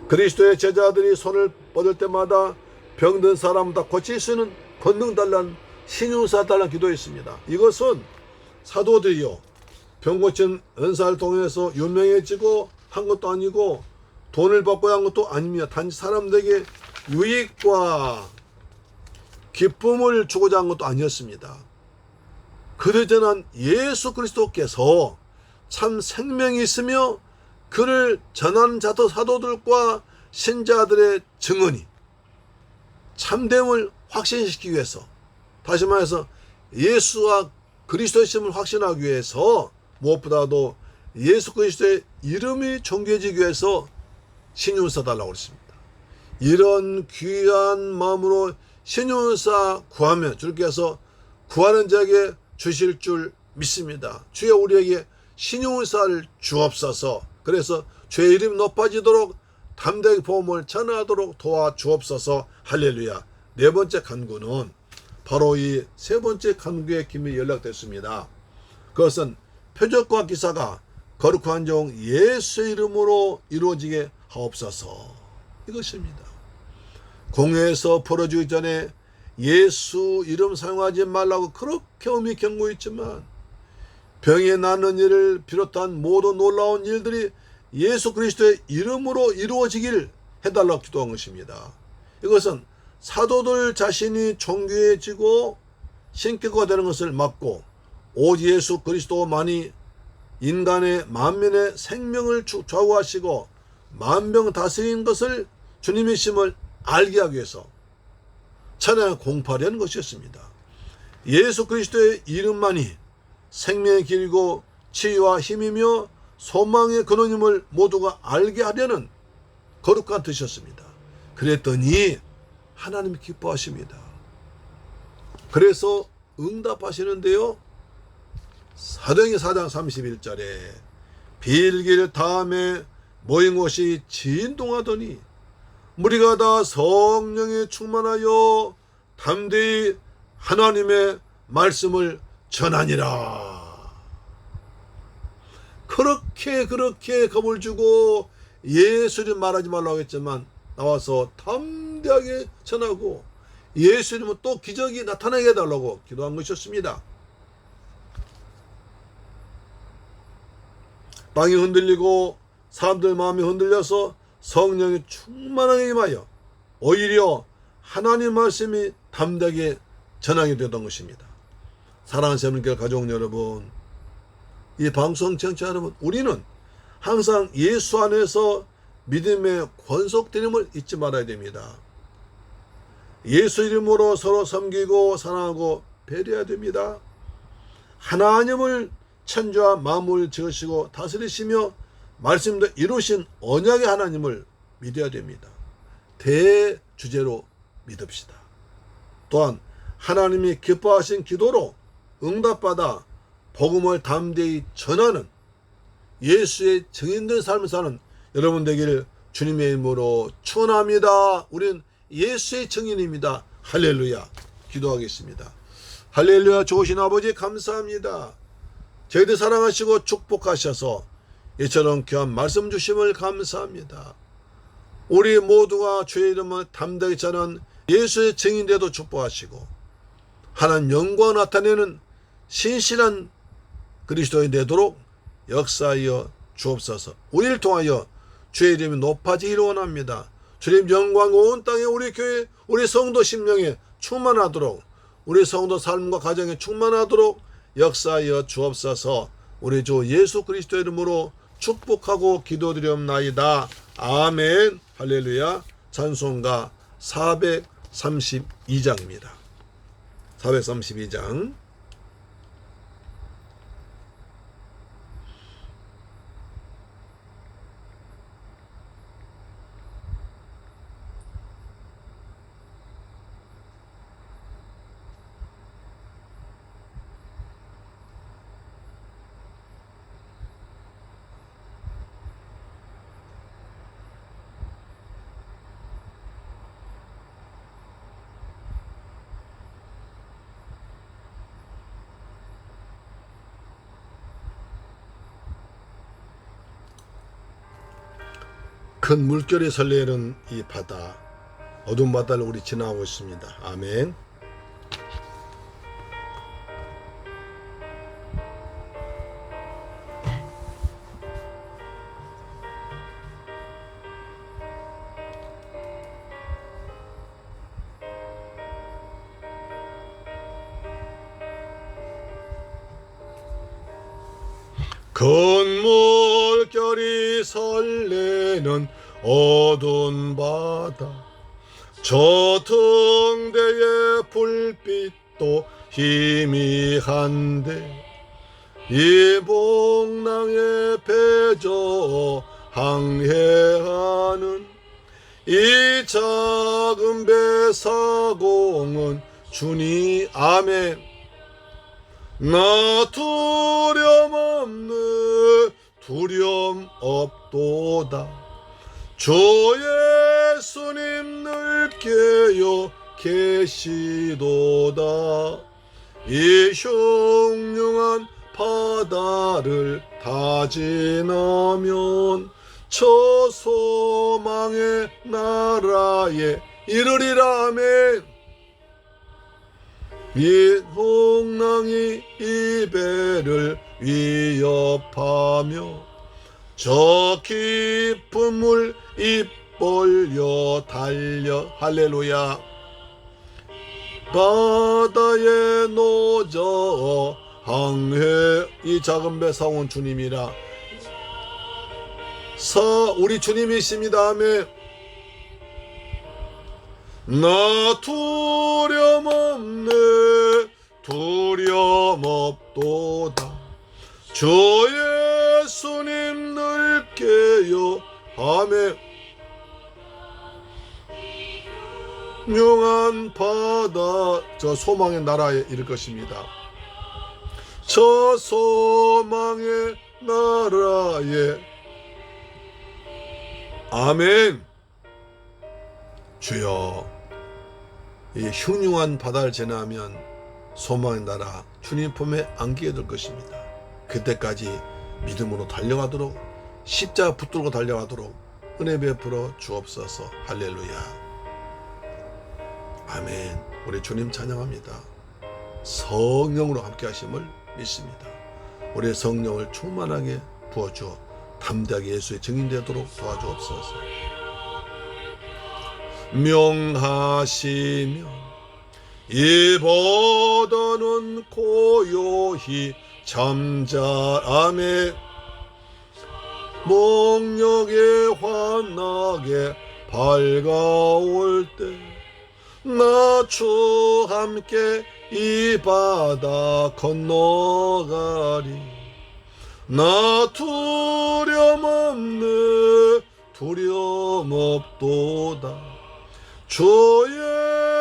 그리스도의 제자들이 손을 뻗을 때마다 병든 사람 다 고칠 수 있는 권능 달라는 신용사 달라는 기도했습니다. 이것은 사도들이요 병 고친 은사를 통해서 유명해지고 한 것도 아니고 돈을 받고 한 것도 아닙니다. 단지 사람들에게 유익과 기쁨을 주고자 한 것도 아니었습니다. 그들 전한 예수 그리스도께서 참 생명이 있으며 그를 전하는 자도 사도들과 신자들의 증언이 참됨을 확신시키기 위해서, 다시 말해서 예수와 그리스도의 심을 확신하기 위해서 무엇보다도 예수 그리스도의 이름이 존귀해지기 위해서 신윤사 달라고 했습니다. 이런 귀한 마음으로 신윤사 구하면 주께서 구하는 자에게 주실 줄 믿습니다. 주여 우리에게 신윤사를 주옵소서. 그래서 주의 이름 높아지도록 담대하게 복음을 전하도록 도와주옵소서. 할렐루야. 네 번째 간구는 바로 이 세 번째 간구의 기밀이 연락됐습니다. 그것은 표적과 기사가 거룩한 종 예수의 이름으로 이루어지게 하옵소서. 이것입니다. 공회에서 벌어지기 전에 예수 이름 사용하지 말라고 그렇게 엄히 경고했지만 병이 낫는 일을 비롯한 모든 놀라운 일들이 예수 그리스도의 이름으로 이루어지길 해달라고 기도한 것입니다. 이것은 사도들 자신이 존귀해지고 신격화가 되는 것을 막고 오직 예수 그리스도만이 인간의 만민의 생명을 좌우하시고 만병 다스리는 것을 주님의 심을 알게 하기 위해서 찬양 공파하려는 것이었습니다. 예수 그리스도의 이름만이 생명의 길이고 치유와 힘이며 소망의 근원임을 모두가 알게 하려는 거룩한 뜻이었습니다. 그랬더니 하나님이 기뻐하십니다. 그래서 응답하시는데요. 사도행전 4장 31절에 빌길 다음에 모인 곳이 진동하더니 무리가 다 성령에 충만하여 담대히 하나님의 말씀을 전하니라. 그렇게 겁을 주고 예수님 말하지 말라고 했지만 나와서 담대하게 전하고 예수님은 또 기적이 나타나게 해달라고 기도한 것이었습니다. 땅이 흔들리고 사람들 마음이 흔들려서 성령이 충만하게 임하여 오히려 하나님 말씀이 담대하게 전하게 되던 것입니다. 사랑하는 새문교회 가족 여러분, 이 방송 청취자 여러분, 우리는 항상 예수 안에서 믿음의 권속됨을 잊지 말아야 됩니다. 예수 이름으로 서로 섬기고 사랑하고 배려해야 됩니다. 하나님을 천지와 만물을 지으시고 다스리시며 말씀도 이루신 언약의 하나님을 믿어야 됩니다. 대주제로 믿읍시다. 또한 하나님이 기뻐하신 기도로 응답받아 복음을 담대히 전하는 예수의 증인된 삶을 사는 여러분 되기를 주님의 이름으로 축원합니다. 우리는 예수의 증인입니다. 할렐루야. 기도하겠습니다. 할렐루야. 좋으신 아버지 감사합니다. 저희들 사랑하시고 축복하셔서 이처럼 귀한 말씀 주심을 감사합니다. 우리 모두가 주의 이름을 담대히 전한 예수의 증인되도 축복하시고 하나님 영광을 나타내는 신실한 그리스도인이 되도록 역사하여 주옵소서. 우리를 통하여 주의 이름이 높아지기를 원합니다. 주님 영광 온 땅에 우리 교회 우리 성도 심령에 충만하도록 우리 성도 삶과 가정에 충만하도록 역사하여 주옵소서. 우리 주 예수 그리스도의 이름으로 축복하고 기도드리옵나이다. 아멘. 할렐루야. 찬송가 432장입니다. 432장. 큰 물결이 설레는 이 바다, 어두운 바다를 우리 지나고 있습니다. 아멘. 큰 물결이 설레는 어두운 바다, 저 등대의 불빛도 희미한데 이 복랑에 배저 항해하는 이 작은 배 사공은 주니 아멘. 나 두려움 없도다. 주 예수님 늘 깨어 계시도다. 이 흉흉한 바다를 다 지나면 저 소망의 나라에 이르리라. 아멘. 이 풍랑이 이 배를 위협하며 저 깊은 물 입 벌려 달려 할렐루야. 바다에 노저 항해 이 작은 배 사온 주님이라. 우리 주님이십니다. 아멘. 나 두려움 없도다. 주 예수님 늘 깨어 아멘. 흉한 바다 저 소망의 나라에 이를 것입니다. 저 소망의 나라에 아멘. 주여, 이 흉흉한 바다를 지나면 소망의 나라 주님 품에 안기게 될 것입니다. 그때까지 믿음으로 달려가도록 십자가 붙들고 달려가도록 은혜 베풀어 주옵소서. 할렐루야. 아멘. 우리 주님 찬양합니다. 성령으로 함께 하심을 믿습니다. 우리의 성령을 충만하게 부어주어 담대하게 예수의 증인되도록 도와주옵소서. 명하시면 이 바다는 고요히 잠잠해 목력에 환하게 밝아올 때 나 주 함께 이 바다 건너가리. 나 두려움 없도다. 주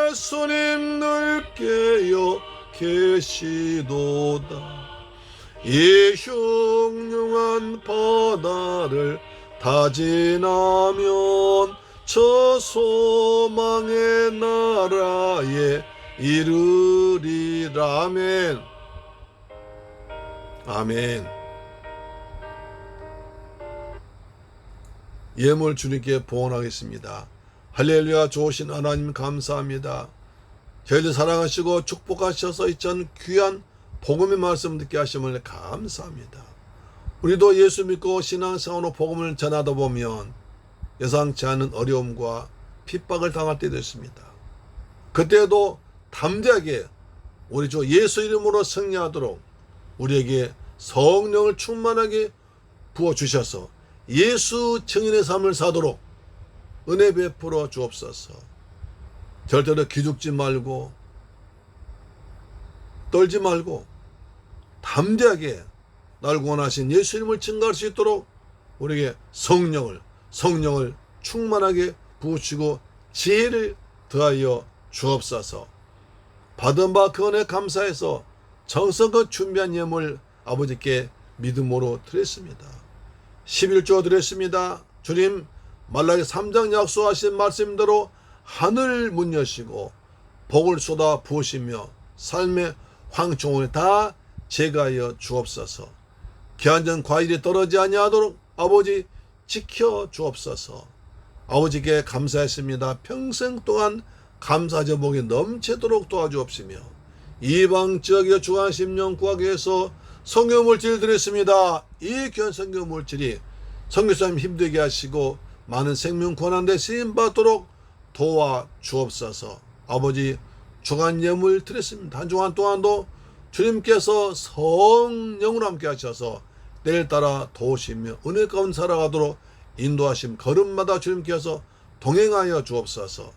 예수님 늘 깨어 계시도다. 이 흉흉한 바다를 다 지나면 저 소망의 나라에 이르리라. 아멘. 아멘. 예물 주님께 봉헌하겠습니다. 할렐루야. 좋으신 하나님 감사합니다. 저희를 사랑하시고 축복하셔서 이전 귀한 복음의 말씀 듣게 하심을 감사합니다. 우리도 예수 믿고 신앙생활로 복음을 전하다 보면 예상치 않은 어려움과 핍박을 당할 때도 있습니다. 그때도 담대하게 우리 주 예수 이름으로 승리하도록 우리에게 성령을 충만하게 부어주셔서 예수 증인의 삶을 사도록 은혜 베풀어 주옵소서. 절대로 기죽지 말고 떨지 말고 담대하게 날 구원하신 예수 이름을 증거할 수 있도록 우리에게 성령을 충만하게 부으시고 지혜를 더하여 주옵소서. 받은 바 그 은혜 감사해서 정성껏 준비한 예물 아버지께 믿음으로 드렸습니다. 11조 드렸습니다. 주님, 말라기 3장 약속하신 말씀대로 하늘 문 여시고 복을 쏟아 부으시며 삶의 황충을 다 제거하여 주옵소서. 기한전 과일이 떨어지지 아니하도록 아버지 지켜 주옵소서. 아버지께 감사했습니다. 평생 동안 감사 제목이 넘치도록 도와주옵시며 이방 지역의 주간 심령 구하기 위해서 성경물질 드렸습니다. 이 귀한 성경물질이 선교사님 힘들게 하시고 많은 생명 권한대 쓰임받도록 도와주옵소서. 아버지, 주간 예물 드렸습니다. 한 주간 동안도 주님께서 성령으로 함께 하셔서 때를 따라 도우시며 은혜 가운데 살아가도록 인도하심 걸음마다 주님께서 동행하여 주옵소서.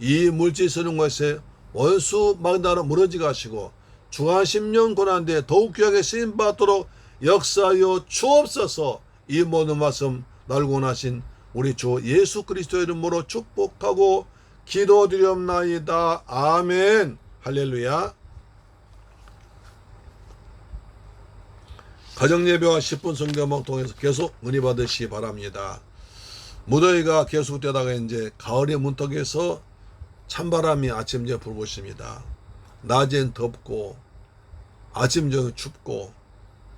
이 물질 쓰는 것에 원수 막나라 무너지게 하시고 주간 10년 고난데 더욱 귀하게 쓰임받도록 역사하여 주옵소서. 이 모든 말씀 날 구원하신 우리 주 예수 그리스도의 이름으로 축복하고 기도드리옵나이다. 아멘. 할렐루야. 가정예배와 10분 성경막 통해서 계속 은혜 받으시기 바랍니다. 무더위가 계속되다가 이제 가을의 문턱에서 찬바람이 아침 저녁 불고 있습니다. 낮엔 덥고 아침 저녁 춥고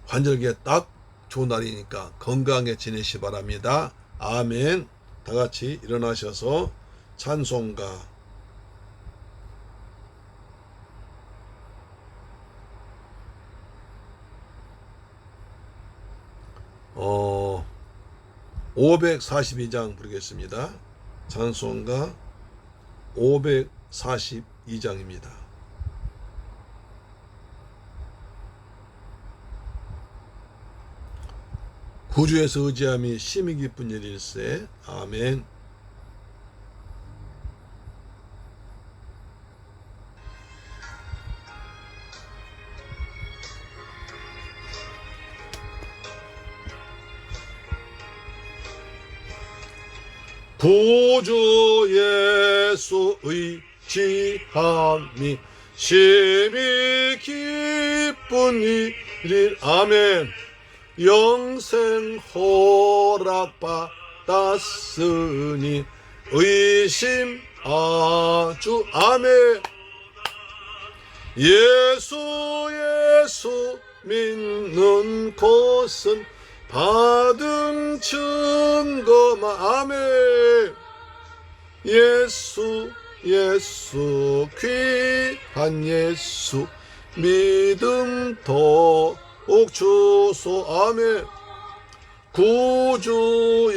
환절기에 딱 좋은 날이니까 건강하게 지내시기 바랍니다. 아멘. 다 같이 일어나셔서 찬송가 542장 부르겠습니다. 찬송가 542장입니다. 구주에서 의지함이 심히 기쁜 일일세. 아멘. 구주 예수 의지함이 심히 기쁜 일일. 아멘. 영생 허락받았으니 의심 아주. 아멘. 예수 믿는 것은 받은 증거만. 아멘. 예수 귀한 예수 믿음 더욱 주소. 아멘. 구주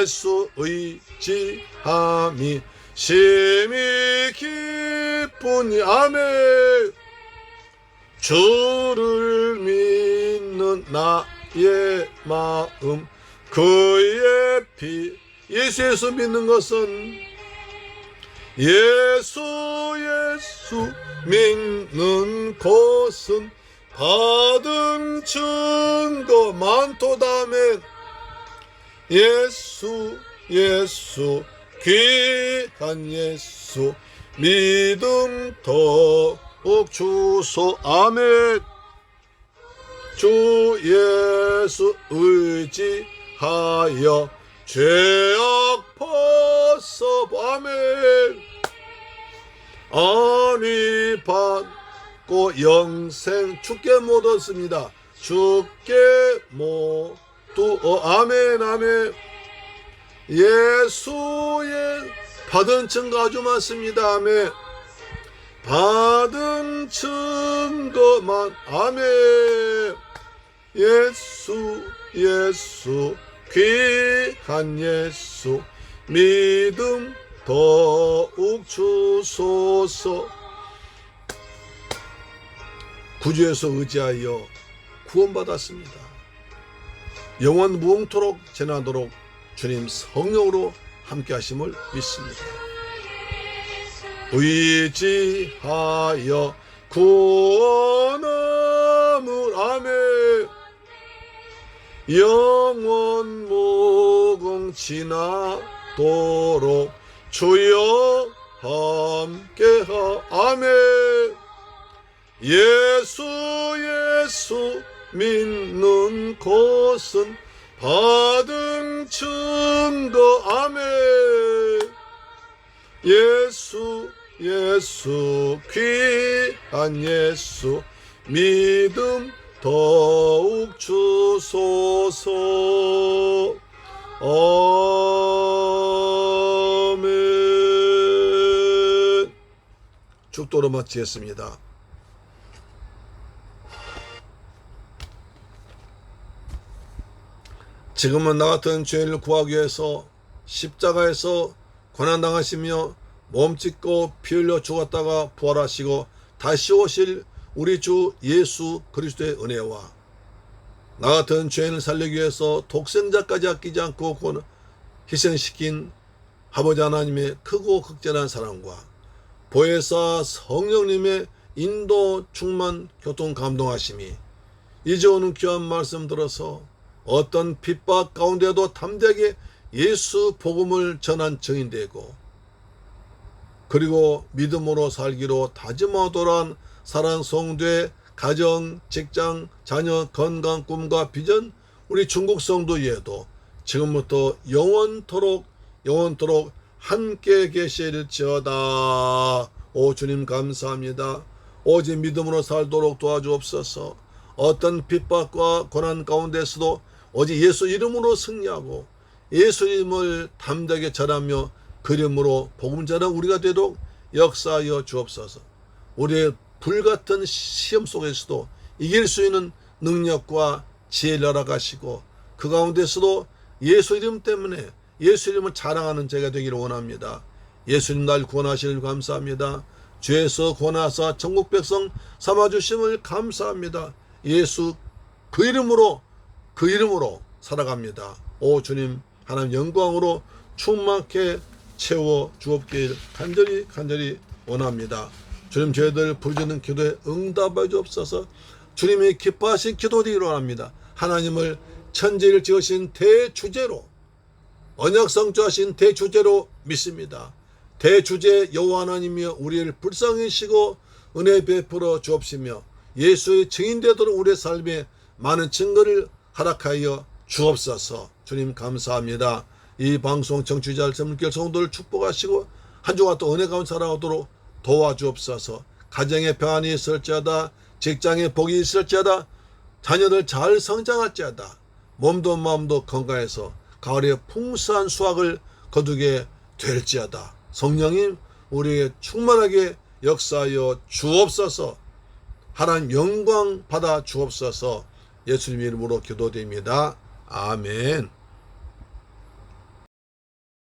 예수 의지함이 심히 기쁘니. 아멘. 주를 믿는 나의 마음 그의 피. 예수 믿는 것은 예수 믿는 것은 받은 증거 많도다멘. 예수 귀한 예수 믿음 더욱 주소. 아멘. 주 예수 의지하여 죄악 벗어. 아멘. 아니 받고 영생 주께 못 얻습니다. 주께 못 아멘. 아멘. 예수의 받은 증거 아주 많습니다. 아멘. 받은 증거만. 아멘. 예수 예수 귀한 예수 믿음 더욱 주소서. 구주에서 의지하여 구원받았습니다. 영원 무궁토록 지나도록 주님 성령으로 함께 하심을 믿습니다. 의지하여 구원함을. 아멘. 영원 무궁 지나도록 주여 함께하. 아멘. 예수 예수 믿는 것은 받은 증거. 아멘. 예수 예수 귀한 예수 믿음 더욱 주소서. 아멘. 축도로 마치겠습니다. 지금은 나 같은 죄인을 구하기 위해서 십자가에서 고난당하시며 몸 찢고 피 흘려 죽었다가 부활하시고 다시 오실 우리 주 예수 그리스도의 은혜와 나 같은 죄인을 살리기 위해서 독생자까지 아끼지 않고 희생시킨 아버지 하나님의 크고 극진한 사랑과 보혜사 성령님의 인도 충만 교통 감동하심이 이제 오는 귀한 말씀 들어서 어떤 핍박 가운데도 담대하게 예수 복음을 전한 증인되고 그리고 믿음으로 살기로 다짐하도록 사랑 성도의 가정, 직장, 자녀, 건강, 꿈과 비전 우리 중국 성도 위에도 지금부터 영원토록 함께 계실지어다. 오 주님 감사합니다. 오직 믿음으로 살도록 도와주옵소서. 어떤 핍박과 고난 가운데서도 오직 예수 이름으로 승리하고 예수 이름을 담대하게 전하며 그 이름으로 복음 전한 우리가 되도록 역사하여 주옵소서. 우리의 불같은 시험 속에서도 이길 수 있는 능력과 지혜를 허락하시고 그 가운데서도 예수 이름 때문에 예수 이름을 자랑하는 자가 되기를 원합니다. 예수님 날 구원하시길 감사합니다. 죄에서 구원하사 천국 백성 삼아주심을 감사합니다. 예수 그 이름으로 살아갑니다. 오 주님 하나님 영광으로 충만케 채워 주옵길 간절히 원합니다. 주님 저희들 부르짖는 기도에 응답하여 주옵소서. 주님이 기뻐하신 기도를 원합니다. 하나님을 천지를 지으신 대주제로 언약성취하신 대주제로 믿습니다. 대주제 여호와 하나님이여 우리를 불쌍히 여기시고 은혜 베풀어 주옵시며 예수의 증인되도록 우리의 삶에 많은 증거를 허락하여 주옵소서. 주님 감사합니다. 이 방송 청취자 전문길 성도를 축복하시고 한 주가 또 은혜 가운데 살아오도록 도와주옵소서. 가정에 평안이 있을지어다, 직장에 복이 있을지어다, 자녀들 잘 성장할지어다, 몸도 마음도 건강해서 가을에 풍성한 수확을 거두게 될지어다. 성령님 우리에게 충만하게 역사하여 주옵소서. 하나님 영광 받아 주옵소서. 예수님 이름으로 기도드립니다. 아멘.